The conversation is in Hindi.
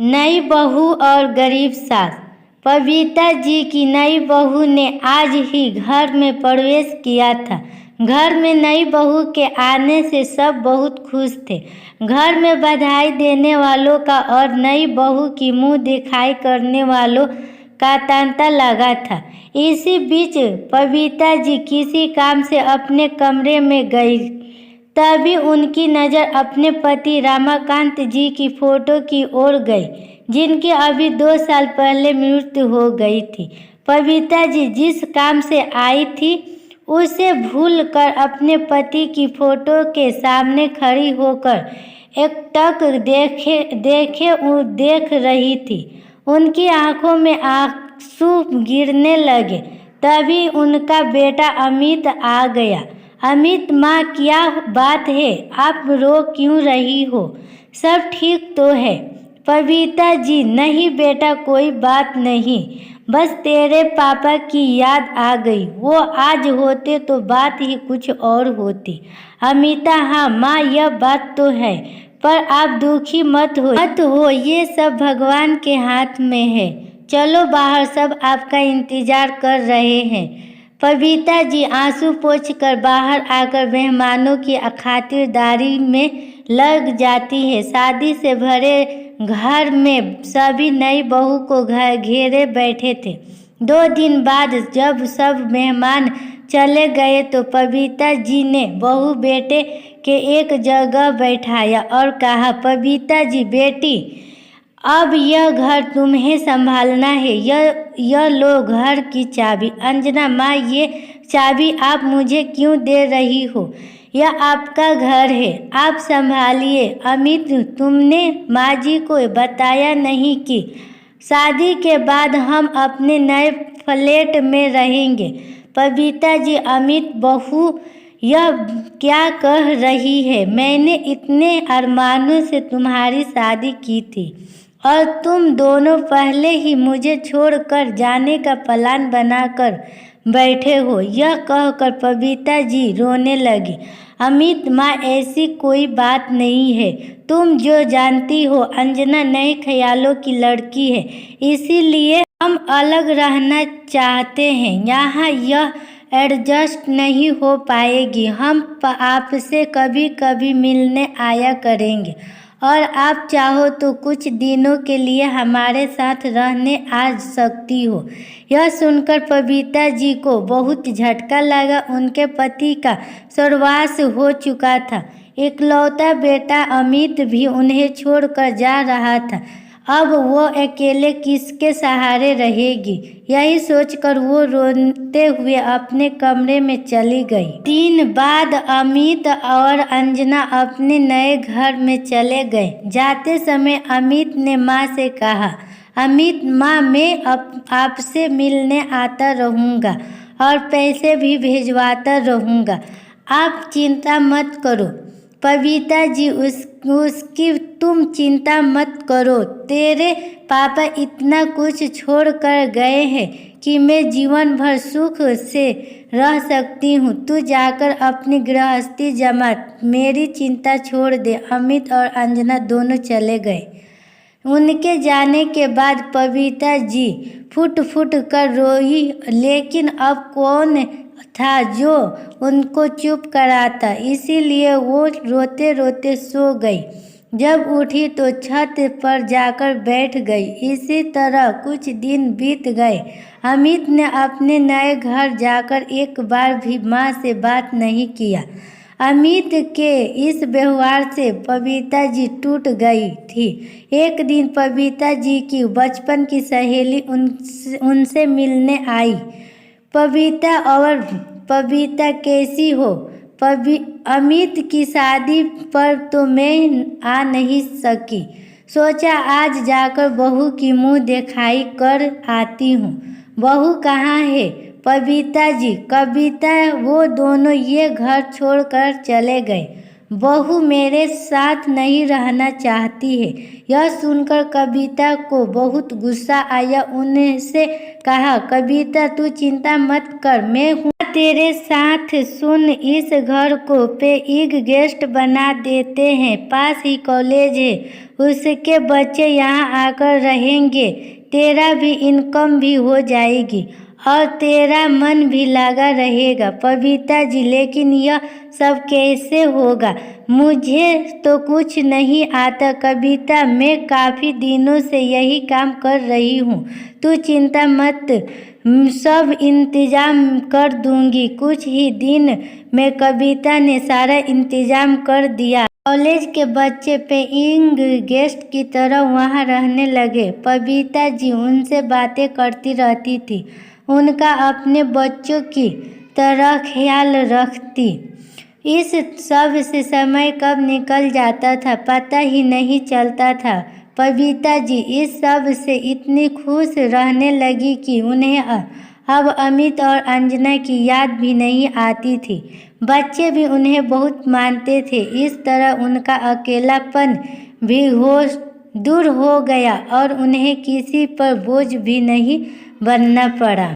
नई बहू और गरीब सास। पविता जी की नई बहू ने आज ही घर में प्रवेश किया था। घर में नई बहू के आने से सब बहुत खुश थे। घर में बधाई देने वालों का और नई बहू की मुंह दिखाई करने वालों का तांता लगा था। इसी बीच पविता जी किसी काम से अपने कमरे में गई, तभी उनकी नज़र अपने पति रमाकांत जी की फोटो की ओर गई, जिनकी अभी 2 साल पहले मृत्यु हो गई थी। पविता जी जिस काम से आई थी उसे भूल कर अपने पति की फोटो के सामने खड़ी होकर एकटक देख रही थी। उनकी आंखों में आंसू गिरने लगे। तभी उनका बेटा अमित आ गया। अमित, माँ, क्या बात है? आप रो क्यों रही हो? सब ठीक तो है? पविता जी, नहीं बेटा, कोई बात नहीं, बस तेरे पापा की याद आ गई। वो आज होते तो बात ही कुछ और होती। अमिता, हाँ माँ, यह बात तो है, पर आप दुखी मत हो, ये सब भगवान के हाथ में है। चलो बाहर, सब आपका इंतजार कर रहे हैं। पविता जी आंसू पोंछकर बाहर आकर मेहमानों की खातिरदारी में लग जाती है। शादी से भरे घर में सभी नई बहू को घेरे बैठे थे। 2 दिन बाद जब सब मेहमान चले गए तो पविता जी ने बहू बेटे के एक जगह बैठाया और कहा, पविता जी बेटी, अब यह घर तुम्हें संभालना है। यह लो घर की चाबी। अंजना, माँ, ये चाबी आप मुझे क्यों दे रही हो? यह आपका घर है, आप संभालिए। अमित, तुमने माँ जी को बताया नहीं कि शादी के बाद हम अपने नए फ्लैट में रहेंगे? पविता जी, अमित, बहू यह क्या कह रही है? मैंने इतने अरमानों से तुम्हारी शादी की थी और तुम दोनों पहले ही मुझे छोड़कर जाने का प्लान बनाकर बैठे हो। यह कहकर पविता जी रोने लगी। अमित, माँ, ऐसी कोई बात नहीं है। तुम जो जानती हो, अंजना नए ख्यालों की लड़की है, इसीलिए हम अलग रहना चाहते हैं। यहाँ यह एडजस्ट नहीं हो पाएगी। हम आपसे कभी कभी मिलने आया करेंगे और आप चाहो तो कुछ दिनों के लिए हमारे साथ रहने आ सकती हो। यह सुनकर पविता जी को बहुत झटका लगा। उनके पति का स्वर्गवास हो चुका था। इकलौता बेटा अमित भी उन्हें छोड़कर जा रहा था। अब वो अकेले किसके सहारे रहेगी? यही सोचकर वो रोते हुए अपने कमरे में चली गई। दिन बाद अमित और अंजना अपने नए घर में चले गए। जाते समय अमित ने माँ से कहा, अमित, माँ, मैं आपसे मिलने आता रहूँगा और पैसे भी भिजवाता रहूँगा, आप चिंता मत करो। पविता जी, उसकी तुम चिंता मत करो। तेरे पापा इतना कुछ छोड़ कर गए हैं कि मैं जीवन भर सुख से रह सकती हूँ। तू जाकर अपनी गृहस्थी जमा, मेरी चिंता छोड़ दे। अमित और अंजना दोनों चले गए। उनके जाने के बाद पविता जी फुट फुट कर रोई, लेकिन अब कौन था जो उनको चुप कराता, इसीलिए वो रोते रोते सो गई। जब उठी तो छत पर जाकर बैठ गई। इसी तरह कुछ दिन बीत गए। अमित ने अपने नए घर जाकर एक बार भी माँ से बात नहीं किया। अमित के इस व्यवहार से पविता जी टूट गई थी। एक दिन पविता जी की बचपन की सहेली उनसे मिलने आई। पविता कैसी हो? अमित की शादी पर तो मैं आ नहीं सकी, सोचा आज जाकर बहू की मुंह दिखाई कर आती हूँ। बहू कहाँ है? पविता जी, कविता, वो दोनों ये घर छोड़कर चले गए। बहू मेरे साथ नहीं रहना चाहती है। यह सुनकर कविता को बहुत गुस्सा आया। उनसे कहा, कविता, तू चिंता मत कर, मैं हूँ। तेरे साथ सुन, इस घर को पेइंग गेस्ट बना देते हैं। पास ही कॉलेज है, उसके बच्चे यहाँ आकर रहेंगे, तेरा भी इनकम भी हो जाएगी और तेरा मन भी लगा रहेगा। बबीता जी, लेकिन यह सब कैसे होगा? मुझे तो कुछ नहीं आता कविता, मैं काफ़ी दिनों से यही काम कर रही हूँ। तू चिंता मत, सब इंतजाम कर दूंगी। कुछ ही दिन में कविता ने सारा इंतजाम कर दिया। कॉलेज के बच्चे पेइंग गेस्ट की तरह वहाँ रहने लगे। बबीता जी उनसे बातें करती रहती थी, उनका अपने बच्चों की तरह ख्याल रखती। इस सब से समय कब निकल जाता था पता ही नहीं चलता था। बबीता जी इस सब से इतनी खुश रहने लगी कि उन्हें अब अमित और अंजना की याद भी नहीं आती थी। बच्चे भी उन्हें बहुत मानते थे। इस तरह उनका अकेलापन भी दूर हो गया और उन्हें किसी पर बोझ भी नहीं बनना पड़ा।